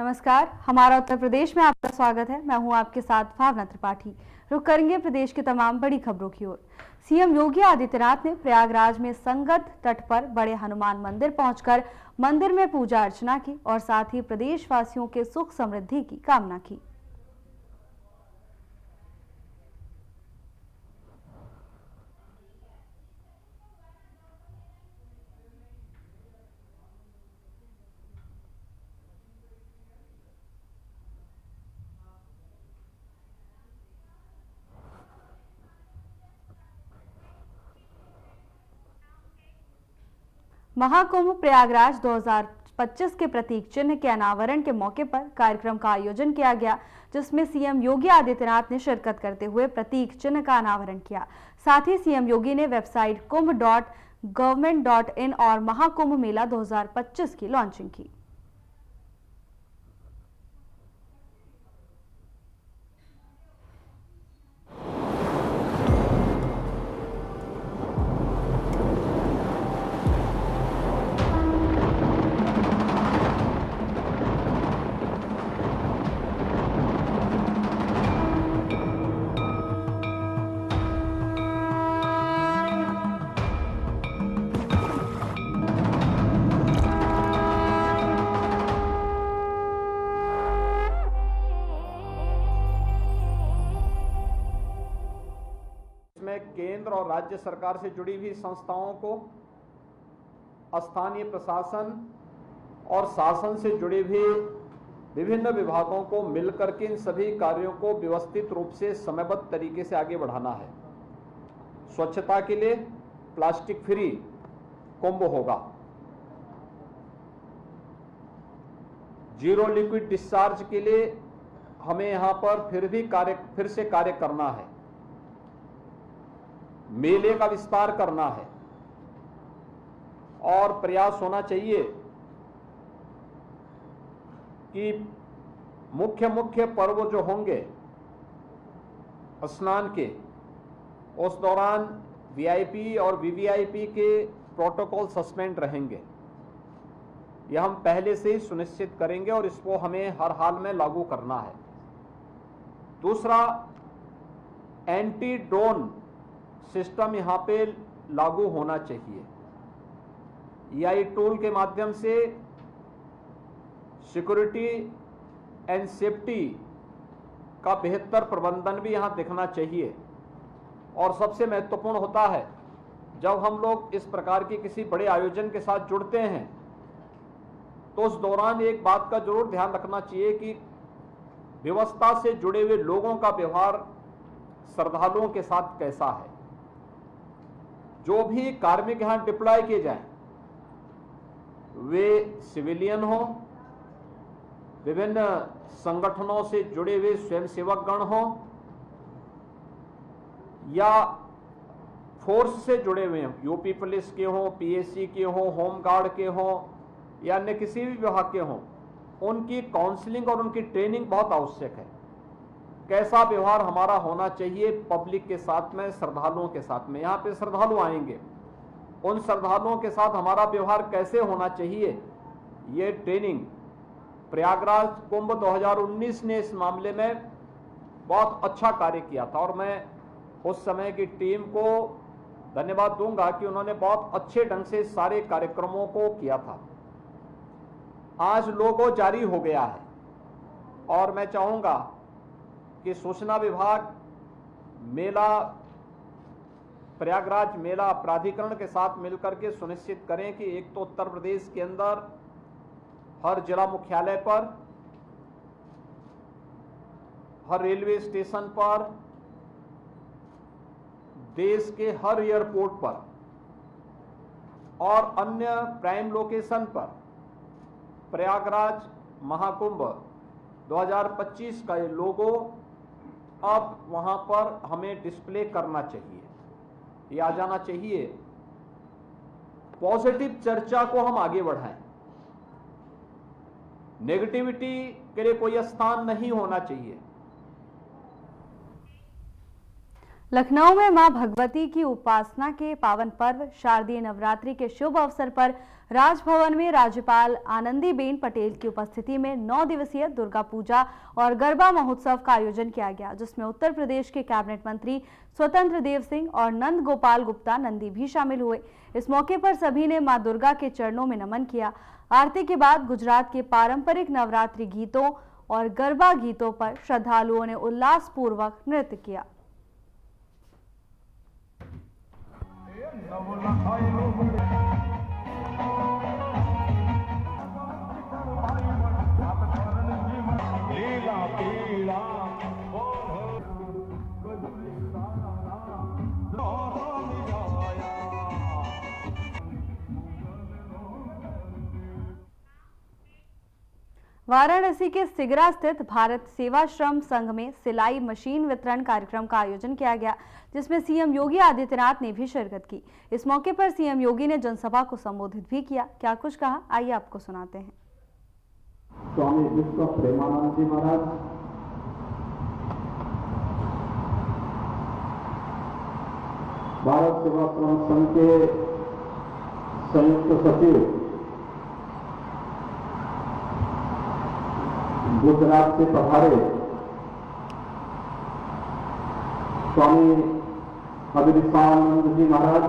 नमस्कार, हमारा उत्तर प्रदेश में आपका स्वागत है। मैं हूं आपके साथ भावना त्रिपाठी। रुक करेंगे प्रदेश की तमाम बड़ी खबरों की ओर। सीएम योगी आदित्यनाथ ने प्रयागराज में संगत तट पर बड़े हनुमान मंदिर पहुंचकर मंदिर में पूजा अर्चना की और साथ ही प्रदेशवासियों के सुख समृद्धि की कामना की। महाकुंभ प्रयागराज 2025 के प्रतीक चिन्ह के अनावरण के मौके पर कार्यक्रम का आयोजन किया गया, जिसमें सीएम योगी आदित्यनाथ ने शिरकत करते हुए प्रतीक चिन्ह का अनावरण किया। साथ ही सीएम योगी ने वेबसाइट kumbh.government.in और महाकुंभ मेला 2025 की लॉन्चिंग की। केंद्र और राज्य सरकार से जुड़ी हुई संस्थाओं को, स्थानीय प्रशासन और शासन से जुड़े हुए विभिन्न विभागों को मिलकर के इन सभी कार्यों को व्यवस्थित रूप से समयबद्ध तरीके से आगे बढ़ाना है। स्वच्छता के लिए प्लास्टिक फ्री कुंभ होगा, जीरो लिक्विड डिस्चार्ज के लिए हमें यहां पर फिर से कार्य करना है। मेले का विस्तार करना है और प्रयास होना चाहिए कि मुख्य पर्व जो होंगे स्नान के, उस दौरान वीआईपी और वीवीआईपी के प्रोटोकॉल सस्पेंड रहेंगे। यह हम पहले से ही सुनिश्चित करेंगे और इसको हमें हर हाल में लागू करना है। दूसरा, एंटी ड्रोन सिस्टम यहां पे लागू होना चाहिए। एआई टूल के माध्यम से सिक्योरिटी एंड सेफ्टी का बेहतर प्रबंधन भी यहां दिखना चाहिए। और सबसे महत्वपूर्ण होता है, जब हम लोग इस प्रकार के किसी बड़े आयोजन के साथ जुड़ते हैं तो उस दौरान एक बात का जरूर ध्यान रखना चाहिए कि व्यवस्था से जुड़े हुए लोगों का व्यवहार श्रद्धालुओं के साथ कैसा है। जो भी कार्मिक यहां डिप्लॉय किए जाएं, वे सिविलियन हो, विभिन्न संगठनों से जुड़े हुए स्वयंसेवक गण हो या फोर्स से जुड़े हुए हों, यूपी पुलिस के हों, पीएससी के हों, होमगार्ड के हों या अन्य किसी भी विभाग के हों, उनकी काउंसलिंग और उनकी ट्रेनिंग बहुत आवश्यक है। कैसा व्यवहार हमारा होना चाहिए पब्लिक के साथ में, श्रद्धालुओं के साथ में। यहाँ पे श्रद्धालु आएंगे, उन श्रद्धालुओं के साथ हमारा व्यवहार कैसे होना चाहिए, ये ट्रेनिंग प्रयागराज कुंभ 2019 ने इस मामले में बहुत अच्छा कार्य किया था और मैं उस समय की टीम को धन्यवाद दूंगा कि उन्होंने बहुत अच्छे ढंग से सारे कार्यक्रमों को किया था। आज लोगो जारी हो गया है और मैं चाहूंगा कि सूचना विभाग मेला प्रयागराज मेला प्राधिकरण के साथ मिलकर के सुनिश्चित करें कि एक तो उत्तर प्रदेश के अंदर हर जिला मुख्यालय पर, हर रेलवे स्टेशन पर, देश के हर एयरपोर्ट पर और अन्य प्राइम लोकेशन पर प्रयागराज महाकुंभ 2025 का ये लोगो अब वहां पर हमें डिस्प्ले करना चाहिए, ये आ जाना चाहिए। पॉजिटिव चर्चा को हम आगे बढ़ाएं, नेगेटिविटी के लिए कोई स्थान नहीं होना चाहिए। लखनऊ में मां भगवती की उपासना के पावन पर्व शारदीय नवरात्रि के शुभ अवसर पर राजभवन में राज्यपाल आनंदीबेन पटेल की उपस्थिति में 9 दिवसीय दुर्गा पूजा और गरबा महोत्सव का आयोजन किया गया, जिसमें उत्तर प्रदेश के कैबिनेट मंत्री स्वतंत्र देव सिंह और नंद गोपाल गुप्ता नंदी भी शामिल हुए। इस मौके पर सभी ने मां दुर्गा के चरणों में नमन किया। आरती के बाद गुजरात के पारंपरिक नवरात्रि गीतों और गरबा गीतों पर श्रद्धालुओं ने उल्लासपूर्वक नृत्य किया। वाराणसी के सिगरा स्थित भारत सेवाश्रम संघ में सिलाई मशीन वितरण कार्यक्रम का आयोजन किया गया, जिसमें सीएम योगी आदित्यनाथ ने भी शिरकत की। इस मौके पर सीएम योगी ने जनसभा को संबोधित भी किया। क्या कुछ कहा, आइए आपको सुनाते हैं। स्वामी विश्व प्रेमानंद जी महाराज, भारत सेवाश्रम संघ के संयुक्त सचिव गुजरात से पधारे स्वामी अभिदिशानंद जी महाराज,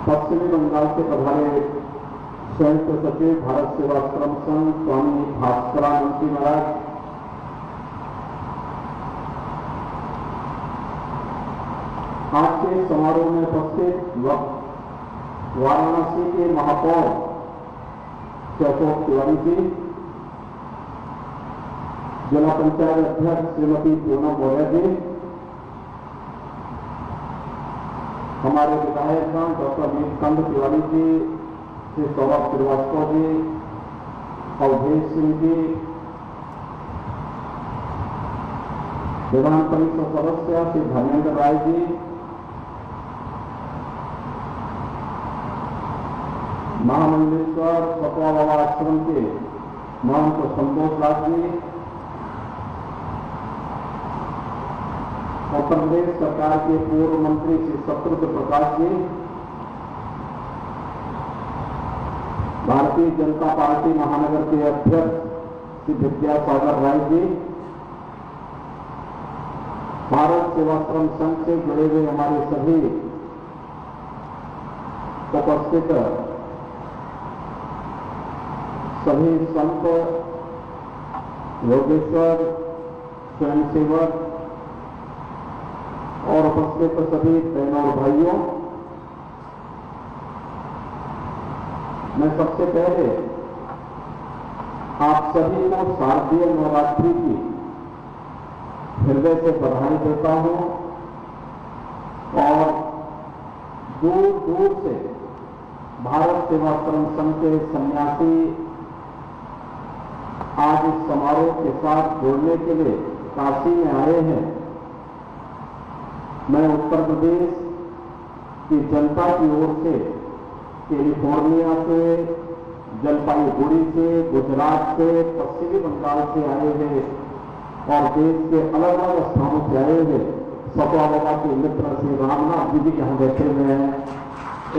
पश्चिमी बंगाल से पधारे संयुक्त सचिव भारत सेवाश्रम संघ स्वामी भास्करानंद जी महाराज, आज के समारोह में उपस्थित वाराणसी के महापौर अशोक तिवारी जी, जिला पंचायत अध्यक्ष श्रीमती पूनम बोरा जी, हमारे विधायकगण डॉक्टर नीलकंठ तिवारी जी, श्री सौरभ श्रीवास्तव जी, अवधेश सिंह जी, विधान परिषद सदस्य श्री धर्मेंद्र राय जी, महामंडलेश्वर सतवा बाबा आश्रम के महंत संतोष दास जी, उत्तर प्रदेश सरकार के पूर्व मंत्री श्री शत्रुघ्न प्रकाश जी, भारतीय जनता पार्टी महानगर के अध्यक्ष श्री विद्यासागर राय जी, भारत सेवाश्रम संघ से जुड़े हुए हमारे सभी उपस्थित सभी संत, योगेश्वर, स्वयंसेवक और उपस्थित सभी बहनों और भाइयों, मैं सबसे पहले आप सभी को शारदीय नवरात्रि की हृदय से बधाई देता हूं और दूर दूर से भारत सेवाश्रम संघ के सन्यासी आज इस समारोह के साथ जुड़ने के लिए काशी में आए हैं। मैं उत्तर प्रदेश की जनता की ओर से कैलिफोर्निया से, जलपाईगुड़ी से, गुजरात से, पश्चिमी बंगाल से आए हैं और देश के अलग अलग स्थानों से आए हैं सतवा बाबा के मित्र श्री रामनाथ जी यहाँ बैठे हुए हैं।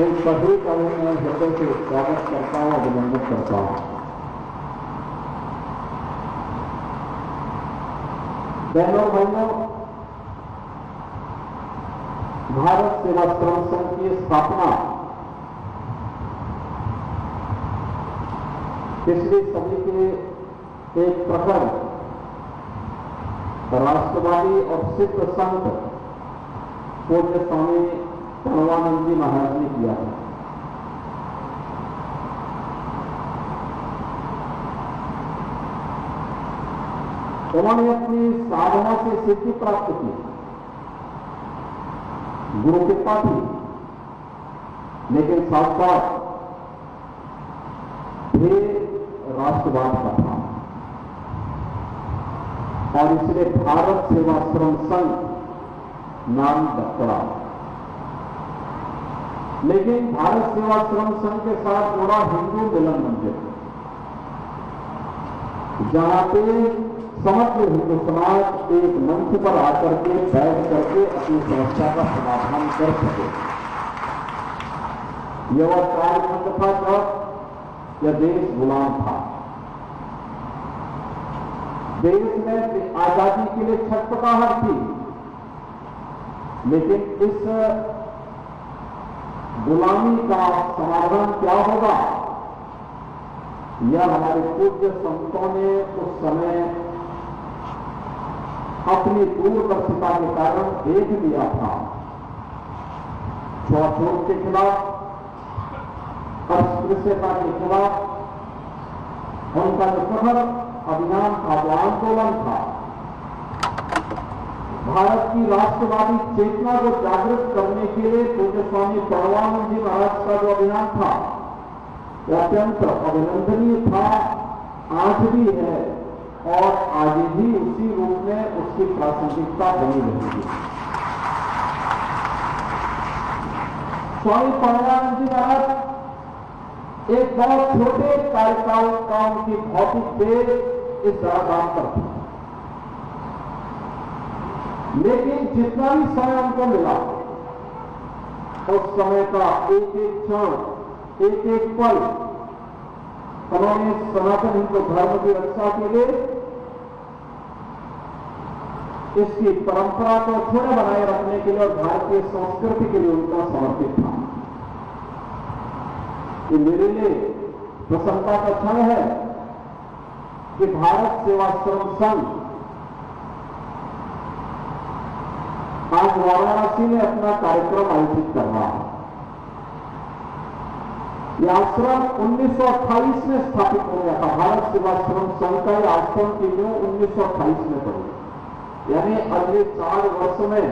इन सभी का मैं हृदय से स्वागत करता हूँ, अभिनंदन करता हूँ। बहनों भाइयों, भारत सेवाश्रम संघ की स्थापना पिछली सदी के एक प्रखर राष्ट्रवादी और सिद्ध संत पूज्य स्वामी प्रणवानंद जी महाराज ने किया था। उन्होंने अपनी साधना से सिद्धि प्राप्त की, गुरु कृपा थी, लेकिन साथ साथ ध्येय राष्ट्रवाद का था और इसलिए भारत सेवाश्रम संघ नाम पड़ा। लेकिन भारत सेवाश्रम संघ के साथ जुड़ा हिंदू मिलन मंदिर, जहां पे समग्र हिंदू समाज एक मंच पर आकर के बैठ करके अपनी समस्या का समाधान कर सके। यह वह कालखंड था जब यह देश गुलाम था। देश में आजादी के लिए छटपटाहट थी, लेकिन इस गुलामी का समाधान क्या होगा, यह हमारे पूज्य संतों ने उस समय अपनी दूरदर्शिता के कारण देख लिया था। छुआछूत के खिलाफ, अस्पृश्यता के खिलाफ उनका जो सफल अभियान था, वो आंदोलन था। भारत की राष्ट्रवादी चेतना को जागृत करने के लिए पूज्य स्वामी परमानंद जी महाराज का जो अभियान था, वह अत्यंत अभिनंदनीय था, आज भी है और आगे भी उसी रूप में उसकी प्रासंगिकता बनी रहेगी। स्वामी परमानंद जी महाराज एक बहुत छोटे कार्यकाल का उनकी भौतिक देह इस धराधाम पर थी, लेकिन जितना भी समय उनको मिला, उस समय का एक एक क्षण, एक एक पल उन्होंने सनातन हिंदू धर्म की रक्षा के लिए, इसकी परंपरा को थोड़ा बनाए रखने के लिए और भारतीय संस्कृति के लिए उनका समर्पित था। ये मेरे लिए प्रसन्नता का क्षण है कि भारत सेवाश्रम संघ आज वाराणसी में अपना कार्यक्रम आयोजित कर रहा है। यह आश्रम 1928 में स्थापित हो गया था। भारत सेवाश्रम संघ का यह आश्रम की नींव 1928 में पड़ी, यानी अगले 4 वर्ष में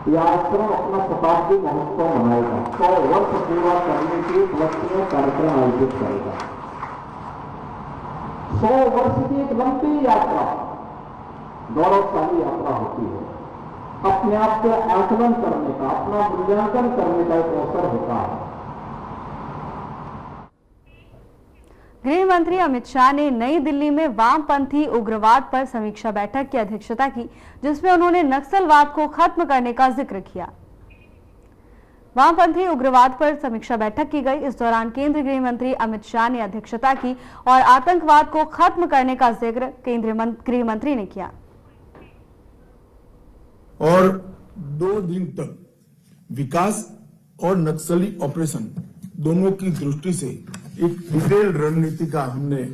यह आश्रम अपना शताब्दी महोत्सव मनाएगा। 100 वर्ष पूरा करने के उपलक्ष्य में कार्यक्रम आयोजित करेगा। 100 वर्ष की एक लंबी यात्रा, गौरवशाली यात्रा होती है। अपने आप को आकलन करने का, अपना मूल्यांकन करने का एक अवसर होता है। गृह मंत्री अमित शाह ने नई दिल्ली में वामपंथी उग्रवाद पर समीक्षा बैठक की अध्यक्षता की, जिसमें उन्होंने नक्सलवाद को खत्म करने का जिक्र किया। वामपंथी उग्रवाद पर समीक्षा बैठक की गई। इस दौरान केंद्रीय गृह मंत्री अमित शाह ने अध्यक्षता की और आतंकवाद को खत्म करने का जिक्र केंद्रीय गृह मंत्री ने किया। और 2 दिन तक विकास और नक्सली ऑपरेशन दोनों की दृष्टि से एक डिटेल रणनीति का हमने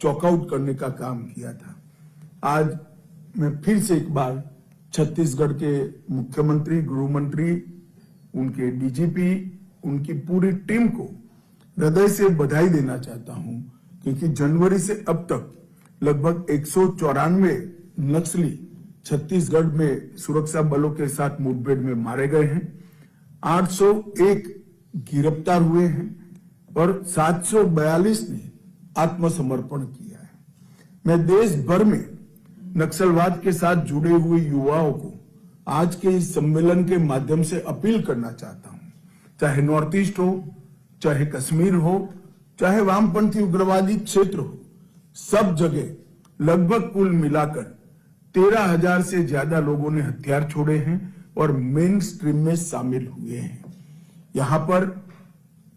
चॉकआउट करने का काम किया था। आज मैं फिर से एक बार छत्तीसगढ़ के मुख्यमंत्री, गृह मंत्री, उनके डीजीपी, उनकी पूरी टीम को हृदय से बधाई देना चाहता हूं, क्योंकि जनवरी से अब तक लगभग 194 नक्सली छत्तीसगढ़ में सुरक्षा बलों के साथ मुठभेड़ में मारे गए हैं, 801 गिरफ्तार हुए हैं और 742 ने आत्मसमर्पण किया है। मैं देश भर में नक्सलवाद के साथ जुड़े हुए युवाओं को आज के इस सम्मेलन के माध्यम से अपील करना चाहता हूं, चाहे नॉर्थ ईस्ट हो, चाहे कश्मीर हो, चाहे वामपंथी उग्रवादी क्षेत्र हो, सब जगह लगभग कुल मिलाकर 13,000 से ज्यादा लोगों ने हथियार छोड़े हैं और मेन स्ट्रीम में शामिल हुए हैं। यहां पर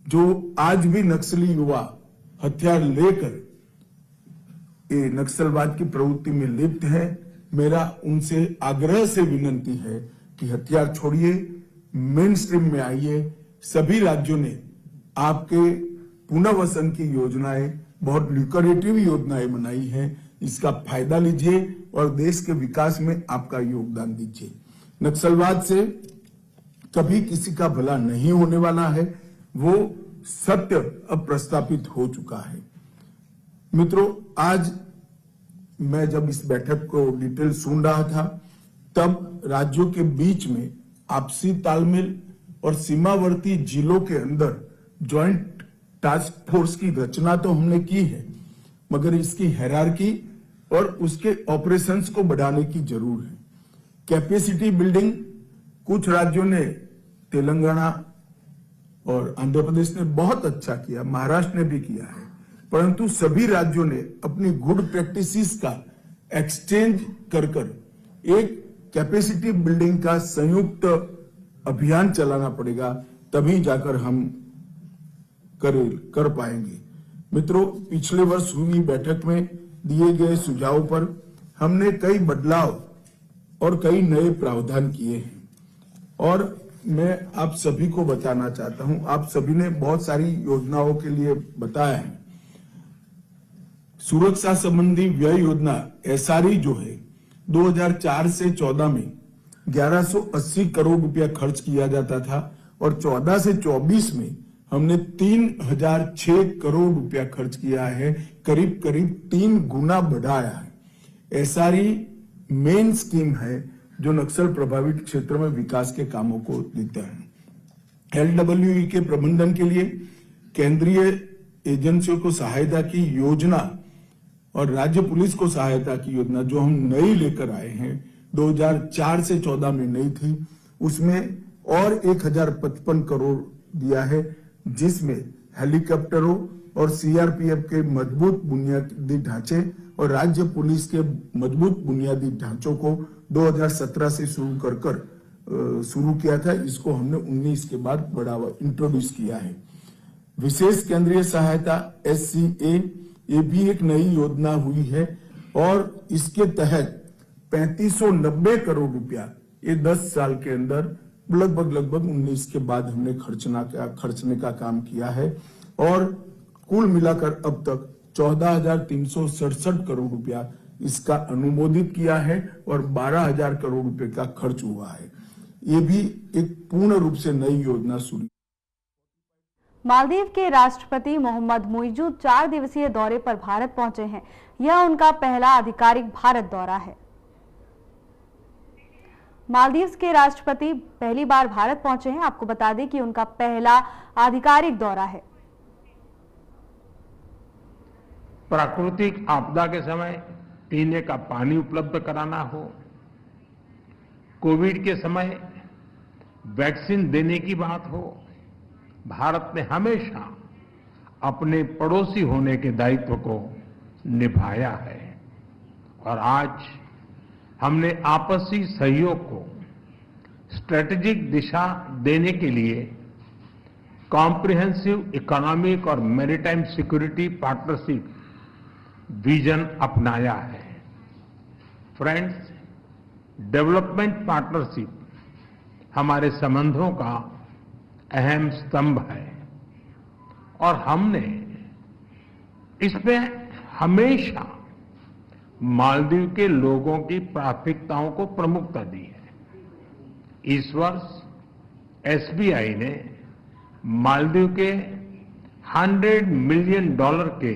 जो आज भी नक्सली युवा हथियार लेकर ये नक्सलवाद की प्रवृत्ति में लिप्त है, मेरा उनसे आग्रह से विनती है कि हथियार छोड़िए, मेन स्ट्रीम में आइए। सभी राज्यों ने आपके पुनर्वसन की योजनाएं, बहुत ल्यूक्रेटिव योजनाएं बनाई है, इसका फायदा लीजिए और देश के विकास में आपका योगदान दीजिए। नक्सलवाद से कभी किसी का भला नहीं होने वाला है, वो सत्य अब प्रस्थापित हो चुका है। मित्रों, आज मैं जब इस बैठक को डिटेल सुन रहा था, तब राज्यों के बीच में आपसी तालमेल और सीमावर्ती जिलों के अंदर ज्वाइंट टास्क फोर्स की रचना तो हमने की है, मगर इसकी हायरार्की और उसके ऑपरेशंस को बढ़ाने की जरूरत है। कैपेसिटी बिल्डिंग कुछ राज्यों ने, तेलंगाना और आंध्र प्रदेश ने बहुत अच्छा किया, महाराष्ट्र ने भी किया है, परंतु सभी राज्यों ने अपनी गुड प्रैक्टिसेस का एक्सचेंज कर एक कैपेसिटी बिल्डिंग का संयुक्त अभियान चलाना पड़ेगा, तभी जाकर हम कर पाएंगे। मित्रों, पिछले वर्ष हुई बैठक में दिए गए सुझावों पर हमने कई बदलाव और कई नए प्रावधान किए हैं और मैं आप सभी को बताना चाहता हूं, आप सभी ने बहुत सारी योजनाओं के लिए बताया है। सुरक्षा संबंधी व्यय योजना एसआरई जो है 2004 से 14 में 1180 करोड़ रुपया खर्च किया जाता था और 14 से 24 में हमने 3006 करोड़ रुपया खर्च किया है, करीब करीब 3 गुना बढ़ाया है। एसआरई मेन स्कीम है जो नक्सल प्रभावित क्षेत्र में विकास के कामों को देता है। एलडब्ल्यूई के प्रबंधन के लिए केंद्रीय एजेंसियों को सहायता की योजना और राज्य पुलिस को सहायता की योजना जो हम नई लेकर आए हैं, 2004 से 14 में नई थी, उसमें और 1055 करोड़ दिया है, जिसमें हेलीकॉप्टरों और सीआरपीएफ के मजबूत बुनियादी ढांचे और राज्य पुलिस के मजबूत बुनियादी ढांचों को 2017 से शुरू किया था। इसको हमने 19 के बाद बढ़ावा इंट्रोड्यूस किया है। विशेष केंद्रीय सहायता SCA ये भी एक नई योजना हुई है और इसके तहत 3590 करोड़ रुपया ये 10 साल के अंदर लगभग 19 के बाद हमने खर्चने का काम किया है और कुल मिलाकर अब तक 14,367 करोड़ रुपया इसका अनुमोदित किया है और 12,000 करोड़ रुपए का खर्च हुआ है। ये भी एक पूर्ण रूप से नई योजना शुरू। मालदीव के राष्ट्रपति मोहम्मद मुइज़ 4 दिवसीय दौरे पर भारत पहुंचे हैं। यह उनका पहला आधिकारिक भारत दौरा है। मालदीव के राष्ट्रपति पहली बार भारत पहुंचे हैं। आपको बता दें कि उनका पहला आधिकारिक दौरा है। प्राकृतिक आपदा के समय पीने का पानी उपलब्ध कराना हो, कोविड के समय वैक्सीन देने की बात हो, भारत ने हमेशा अपने पड़ोसी होने के दायित्व को निभाया है और आज हमने आपसी सहयोग को स्ट्रेटेजिक दिशा देने के लिए कॉम्प्रिहेंसिव इकोनॉमिक और मैरीटाइम सिक्योरिटी पार्टनरशिप विजन अपनाया है। फ्रेंड्स, डेवलपमेंट पार्टनरशिप हमारे संबंधों का अहम स्तंभ है और हमने इसमें हमेशा मालदीव के लोगों की प्राथमिकताओं को प्रमुखता दी है। इस वर्ष SBI ने मालदीव के $100 मिलियन के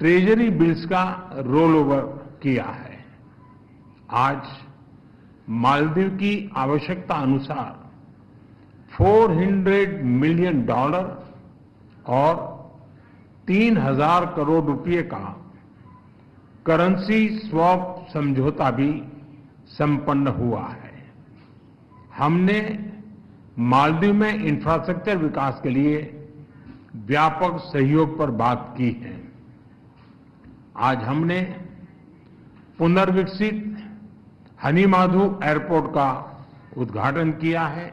ट्रेजरी बिल्स का रोल ओवर किया है। आज मालदीव की आवश्यकता अनुसार $400 मिलियन और 3,000 करोड़ रुपए का करेंसी स्वैप समझौता भी संपन्न हुआ है। हमने मालदीव में इंफ्रास्ट्रक्चर विकास के लिए व्यापक सहयोग पर बात की है। आज हमने पुनर्विकसित हनीमाधु एयरपोर्ट का उद्घाटन किया है।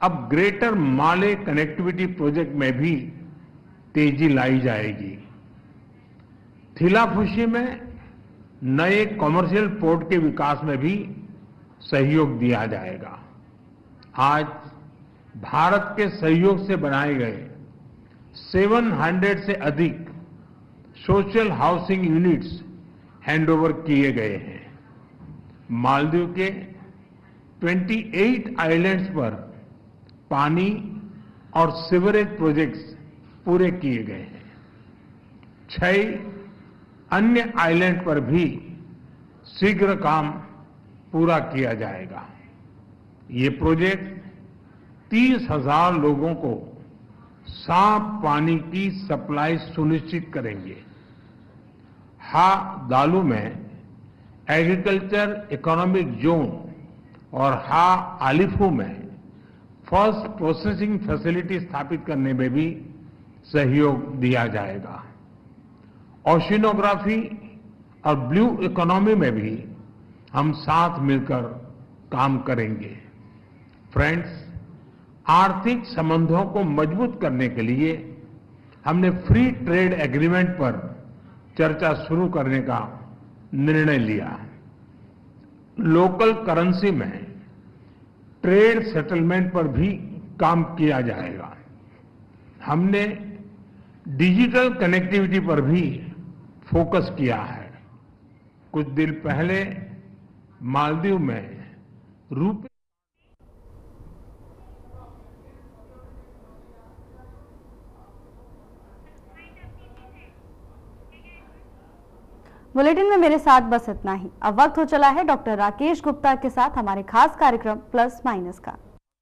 अब ग्रेटर माले कनेक्टिविटी प्रोजेक्ट में भी तेजी लाई जाएगी। थिलाफुशी में नए कॉमर्शियल पोर्ट के विकास में भी सहयोग दिया जाएगा। आज भारत के सहयोग से बनाए गए 700 से अधिक सोशल हाउसिंग यूनिट्स हैंडओवर किए गए हैं। मालदीव के 28 आइलैंड्स पर पानी और सीवरेज प्रोजेक्ट्स पूरे किए गए हैं। 6 अन्य आइलैंड पर भी शीघ्र काम पूरा किया जाएगा। ये प्रोजेक्ट 30,000 लोगों को साफ पानी की सप्लाई सुनिश्चित करेंगे। हा दालू में एग्रीकल्चर इकोनॉमिक जोन और हा आलिफू में फर्स्ट प्रोसेसिंग फैसिलिटी स्थापित करने में भी सहयोग दिया जाएगा। ओशिनोग्राफी और ब्लू इकोनॉमी में भी हम साथ मिलकर काम करेंगे। फ्रेंड्स, आर्थिक संबंधों को मजबूत करने के लिए हमने फ्री ट्रेड एग्रीमेंट पर चर्चा शुरू करने का निर्णय लिया। लोकल करेंसी में ट्रेड सेटलमेंट पर भी काम किया जाएगा। हमने डिजिटल कनेक्टिविटी पर भी फोकस किया है। कुछ दिन पहले मालदीव में रुपे बुलेटिन में मेरे साथ बस इतना ही। अब वक्त हो चला है डॉक्टर राकेश गुप्ता के साथ हमारे खास कार्यक्रम प्लस माइनस का।